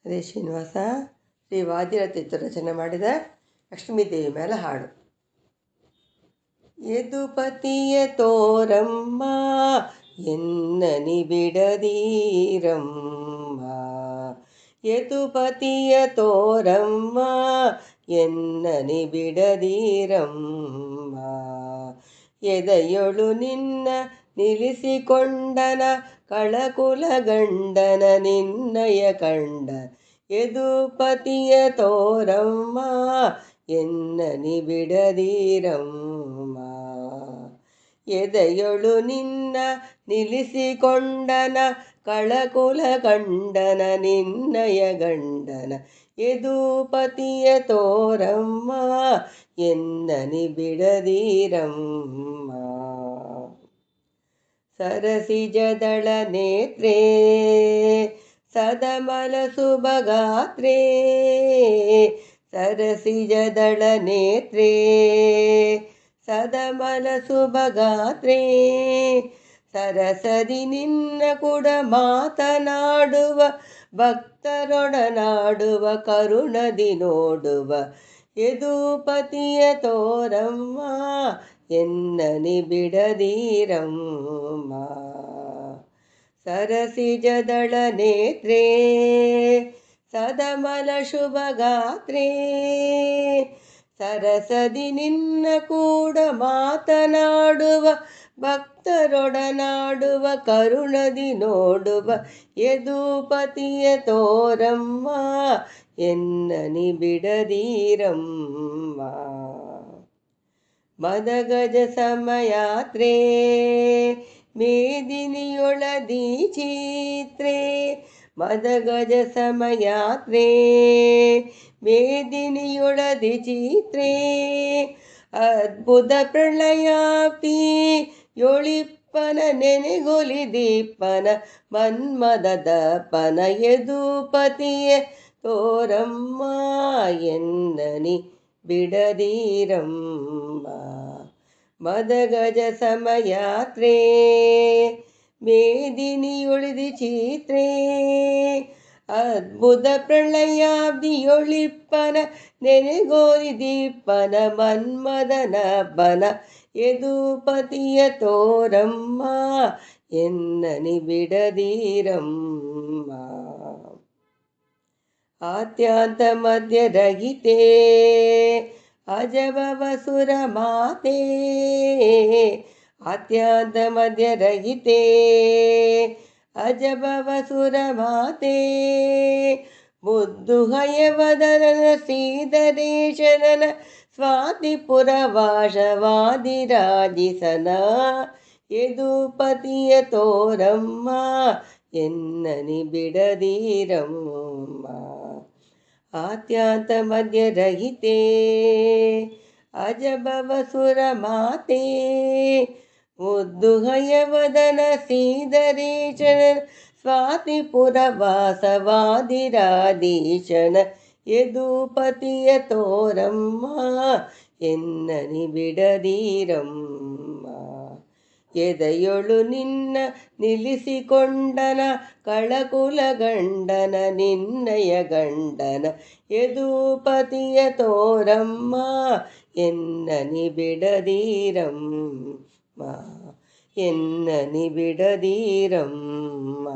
ಅದೇ ಶ್ರೀನಿವಾಸ ಶ್ರೀ ವಾದಿರಾಜ ರಚನೆ ಮಾಡಿದ ಲಕ್ಷ್ಮೀ ದೇವಿ ಮೇಲೆ ಹಾಡು. ಯದುಪತಿಯ ತೋರಮ್ಮ ಎನ್ನನಿ ಬಿಡದೀರಮ್ಮ, ಯದುಪತಿಯ ತೋರಮ್ಮ ಎನ್ನನಿ ಬಿಡದೀರಮ್ಮ, ಎದೆಯೊಳು ನಿನ್ನ ನಿಲ್ಲಿಸಿಕೊಂಡನ ಕಳಕುಲ ಗಂಡನ ನಿನ್ನಯ ಕಂಡ, ಯದುಪತಿಯ ತೋರಮ್ಮ ಎನ್ನನಿ ಬಿಡದೀರಮ್ಮ, ಎದೆಯೊಳು ನಿನ್ನ ನಿಲ್ಲಿಸಿಕೊಂಡನ ಕಳಕುಲ ಗಂಡನ ನಿನ್ನಯ ಗಂಡನ, ಯದುಪತಿಯ ತೋರಮ್ಮ ಎನ್ನನಿ ಬಿಡದೀರಮ್ಮ. ಸರಸಿಜದಳ ನೇತ್ರೇ ಸದಮಲ ಸುಭಗಾತ್ರೇ, ಸರಸಿಜದಳ ನೇತ್ರೇ ಸದಮಲ ಸುಭಗಾತ್ರೇ, ಸರಸದಿ ನಿನ್ನ ಕೂಡ ಮಾತನಾಡುವ ಭಕ್ತರೊಡನಾಡುವ ಕರುಣದಿ ನೋಡುವ, ಯದುಪತಿಯ ತೋರಮ್ಮ ಎನ್ನನಿ ಬಿಡದೀರಮ್ಮ. ಸರಸಿಜದಳ ನೇತ್ರೇ ಸದಮಲ ಶುಭಗಾತ್ರೇ, ಸರಸದಿ ನಿನ್ನ ಕೂಡ ಮಾತನಾಡುವ ಭಕ್ತರೊಡನಾಡುವ ಕರುಣದಿ ನೋಡುವ, ಯದುಪತಿಯ ತೋರಮ್ಮ ಎನ್ನನಿ ಬಿಡದೀರಮ್ಮ. ಮದಗಜ ಸಮಯಾತ್ರೇ ಮೇದಿನಿಯೊಳದಿ ಚಿತ್ರೇ, ಮದಗಜ ಸಮಯಾತ್ರೇ ಮೇದಿನಿಯೊಳದಿ ಚಿತ್ರೇ, ಅದ್ಭುತ ಪ್ರಳಯಾಪ್ತಿ ಯೊಳಿಪ್ಪನ ನೆನೆಗೊಲಿದೀಪ್ಪನ ಮನ್ಮದದಪ್ಪನ, ಯದುಪತಿಯ ತೋರಮ್ಮ ಎನ್ನನಿ ಬಿಡದೀರಮ್ಮ. ಮದಗಜ ಸಮಯಾತ್ರೇ ಮೇದಿನಿಯೊಳದಿ ಚಿತ್ರೇ, ಅದ್ಭುತ ಪ್ರಳಯಾಬ್ದಿಯೊಳಿಪ್ಪನ ನೆನೆಗೋರಿದೀಪ್ಪನ ಮನ್ಮದನಬ್ಬನ, ಯದುಪತಿಯ ತೋರಮ್ಮ ಎನ್ನನಿ ಬಿಡದೀರಮ್ಮ. ಆತ್ಯಾಂತ ಮಧ್ಯರಹಿತೇ ಅಜಬವಸುರ ಮಾತೆ, ಆತ್ಯಾಂತ ಮಧ್ಯರಹಿತೇ ಅಜಬವಸುರ ಮಾತೆ, ಮುದ್ದು ಹಯವದನನ ಶ್ರೀಧರೇಶನನ ಸ್ವಾತಿಪುರ ವಾಸವಾದಿರಾಜಿಸನ, ಯದುಪತಿಯ ತೋರಮ್ಮ ಎನ್ನನಿ ಬಿಡದೀರಮ್ಮ. ಆತ್ಯಾಂತ ಮಧ್ಯರಹಿತೇ ಅಜಬವಸುರ ಮಾತೆ, ಮುದ್ದು ಹಯವದನ ಶ್ರೀಧರೇಶನ ಸ್ವಾತಿಪುರ ವಾಸವಾದಿರಾಧೀಶನ, ಯದುಪತಿಯ ತೋರಮ್ಮ ಎನ್ನನಿ ಬಿಡದೀರಮ್ಮ. ಎದೆಯೊಳು ನಿನ್ನ ನಿಲ್ಲಿಸಿಕೊಂಡನ ಕಳಕುಲ ಗಂಡನ ನಿನ್ನಯ ಗಂಡನ, ಯದುಪತಿಯ ತೋರಮ್ಮ ಎನ್ನನಿ ಬಿಡದೀರಮ್ಮ, ಎನ್ನನಿ ಬಿಡದೀರಮ್ಮ.